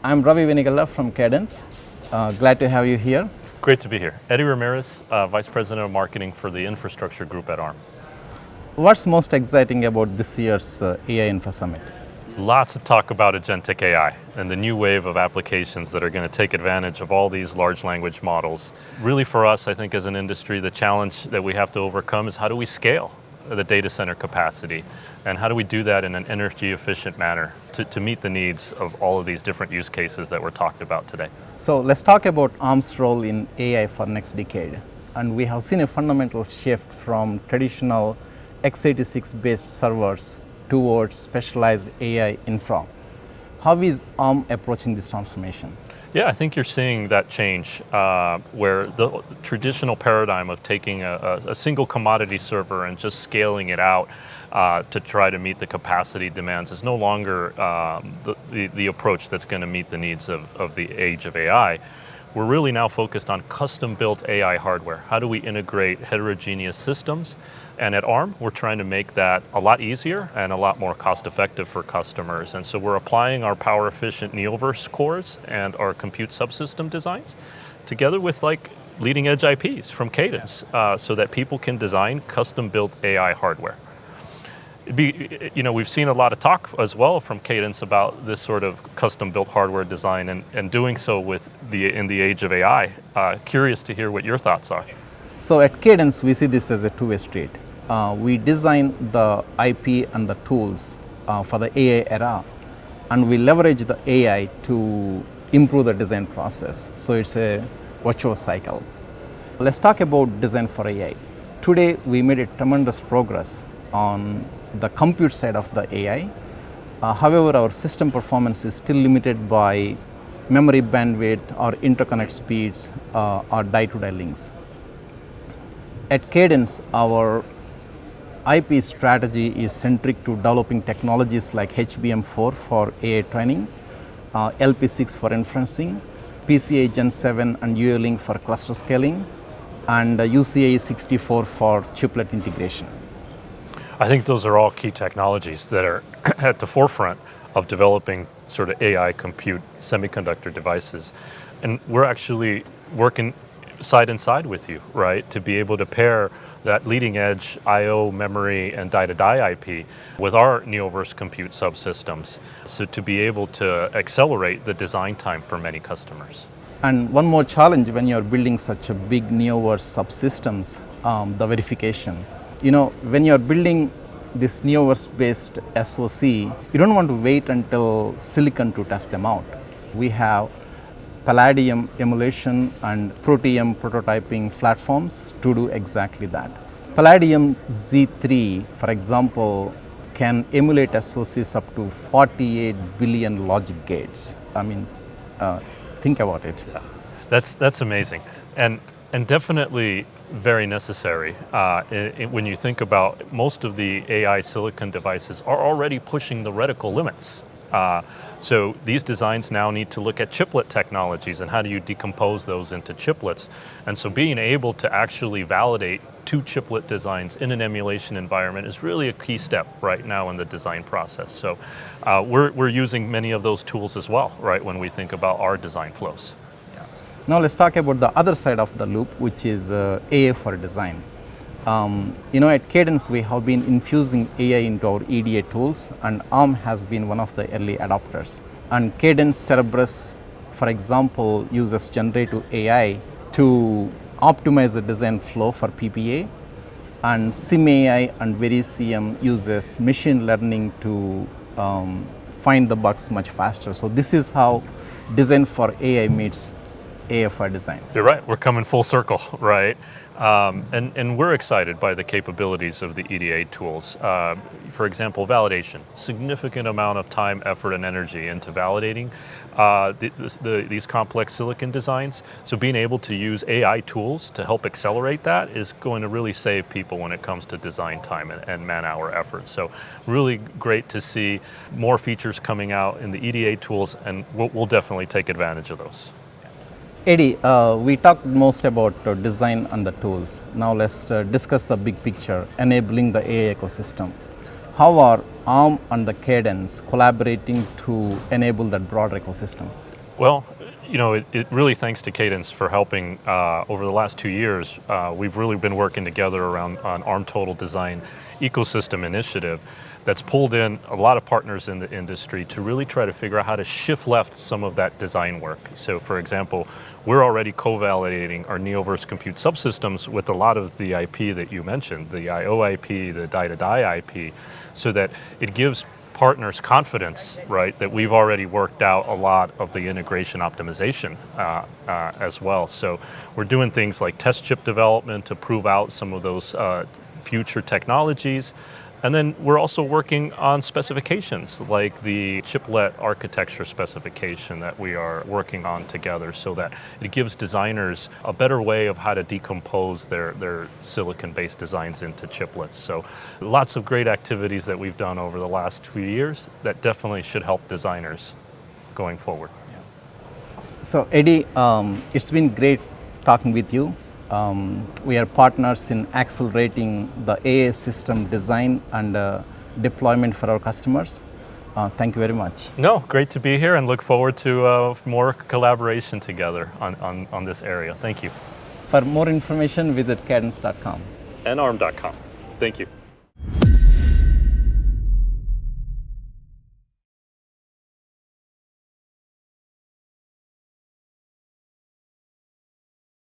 I'm Ravi Venigala from Cadence. Glad to have you here. Great to be here. Eddie Ramirez, Vice President of Marketing for the Infrastructure Group at ARM. What's most exciting about this year's AI Infra Summit? Lots of talk about agentic AI and the new wave of applications that are going to take advantage of all these large language models. Really for us, I think as an industry, the challenge that we have to overcome is how do we scale the data center capacity and how do we do that in an energy efficient manner to meet the needs of all of these different use cases that we're talking about today. So let's talk about ARM's role in AI for next decade. And we have seen a fundamental shift from traditional x86 based servers towards specialized AI infra. How is ARM approaching this transformation? Yeah, I think you're seeing that change where the traditional paradigm of taking a single commodity server and just scaling it out to try to meet the capacity demands is no longer the approach that's going to meet the needs of the age of AI. We're really now focused on custom-built AI hardware. How do we integrate heterogeneous systems? And at ARM, we're trying to make that a lot easier and a lot more cost-effective for customers. And so we're applying our power-efficient Neoverse cores and our compute subsystem designs together with leading-edge IPs from Cadence so that people can design custom-built AI hardware. We've seen a lot of talk as well from Cadence about this sort of custom-built hardware design and doing so in the age of AI. Curious to hear what your thoughts are. So at Cadence, we see this as a two-way street. We design the IP and the tools for the AI era, and we leverage the AI to improve the design process. So it's a virtuous cycle. Let's talk about design for AI. Today, we made a tremendous progress on the compute side of the AI. However, our system performance is still limited by memory bandwidth or interconnect speeds or die-to-die links. At Cadence, our IP strategy is centric to developing technologies like HBM4 for AI training, LP6 for inferencing, PCIe Gen7 and UA-Link for cluster scaling, and UCIe 64 for chiplet integration. I think those are all key technologies that are at the forefront of developing sort of AI compute semiconductor devices. And we're actually working side and side with you, right, to be able to pair that leading edge I/O memory and die-to-die IP with our Neoverse compute subsystems, so to be able to accelerate the design time for many customers. And one more challenge when you're building such a big Neoverse subsystems, the verification. When you're building this Neoverse-based SoC, you don't want to wait until silicon to test them out. We have Palladium emulation and Protium prototyping platforms to do exactly that. Palladium Z3, for example, can emulate SoCs up to 48 billion logic gates. Think about it. Yeah. That's amazing. And definitely very necessary when you think about most of the AI silicon devices are already pushing the reticle limits. So these designs now need to look at chiplet technologies and how do you decompose those into chiplets. And so being able to actually validate two chiplet designs in an emulation environment is really a key step right now in the design process. So we're using many of those tools as well, right, when we think about our design flows. Now let's talk about the other side of the loop, which is AI for design. At Cadence, we have been infusing AI into our EDA tools, and ARM has been one of the early adopters. And Cadence Cerebrus, for example, uses generative AI to optimize the design flow for PPA, and SimAI and Verisium uses machine learning to find the bugs much faster. So this is how design for AI meets AI for design. You're right. We're coming full circle, right? And we're excited by the capabilities of the EDA tools. For example, validation. Significant amount of time, effort, and energy into validating these complex silicon designs. So being able to use AI tools to help accelerate that is going to really save people when it comes to design time and man-hour efforts. So really great to see more features coming out in the EDA tools, and we'll definitely take advantage of those. Eddie, we talked most about design and the tools. Now let's discuss the big picture, enabling the AI ecosystem. How are ARM and the Cadence collaborating to enable that broader ecosystem? Well, it really thanks to Cadence for helping over the last 2 years. We've really been working together around an ARM Total Design ecosystem initiative that's pulled in a lot of partners in the industry to really try to figure out how to shift left some of that design work. So for example, we're already co-validating our Neoverse compute subsystems with a lot of the IP that you mentioned, the I/O IP, the die-to-die IP, so that it gives partners confidence, right, that we've already worked out a lot of the integration optimization as well. So we're doing things like test chip development to prove out some of those future technologies. And then we're also working on specifications like the chiplet architecture specification that we are working on together, so that it gives designers a better way of how to decompose their silicon-based designs into chiplets. So lots of great activities that we've done over the last few years that definitely should help designers going forward. So Eddie, it's been great talking with you. We are partners in accelerating the AI system design and deployment for our customers. Thank you very much. No, great to be here and look forward to more collaboration together on this area. Thank you. For more information, visit cadence.com. And arm.com. Thank you.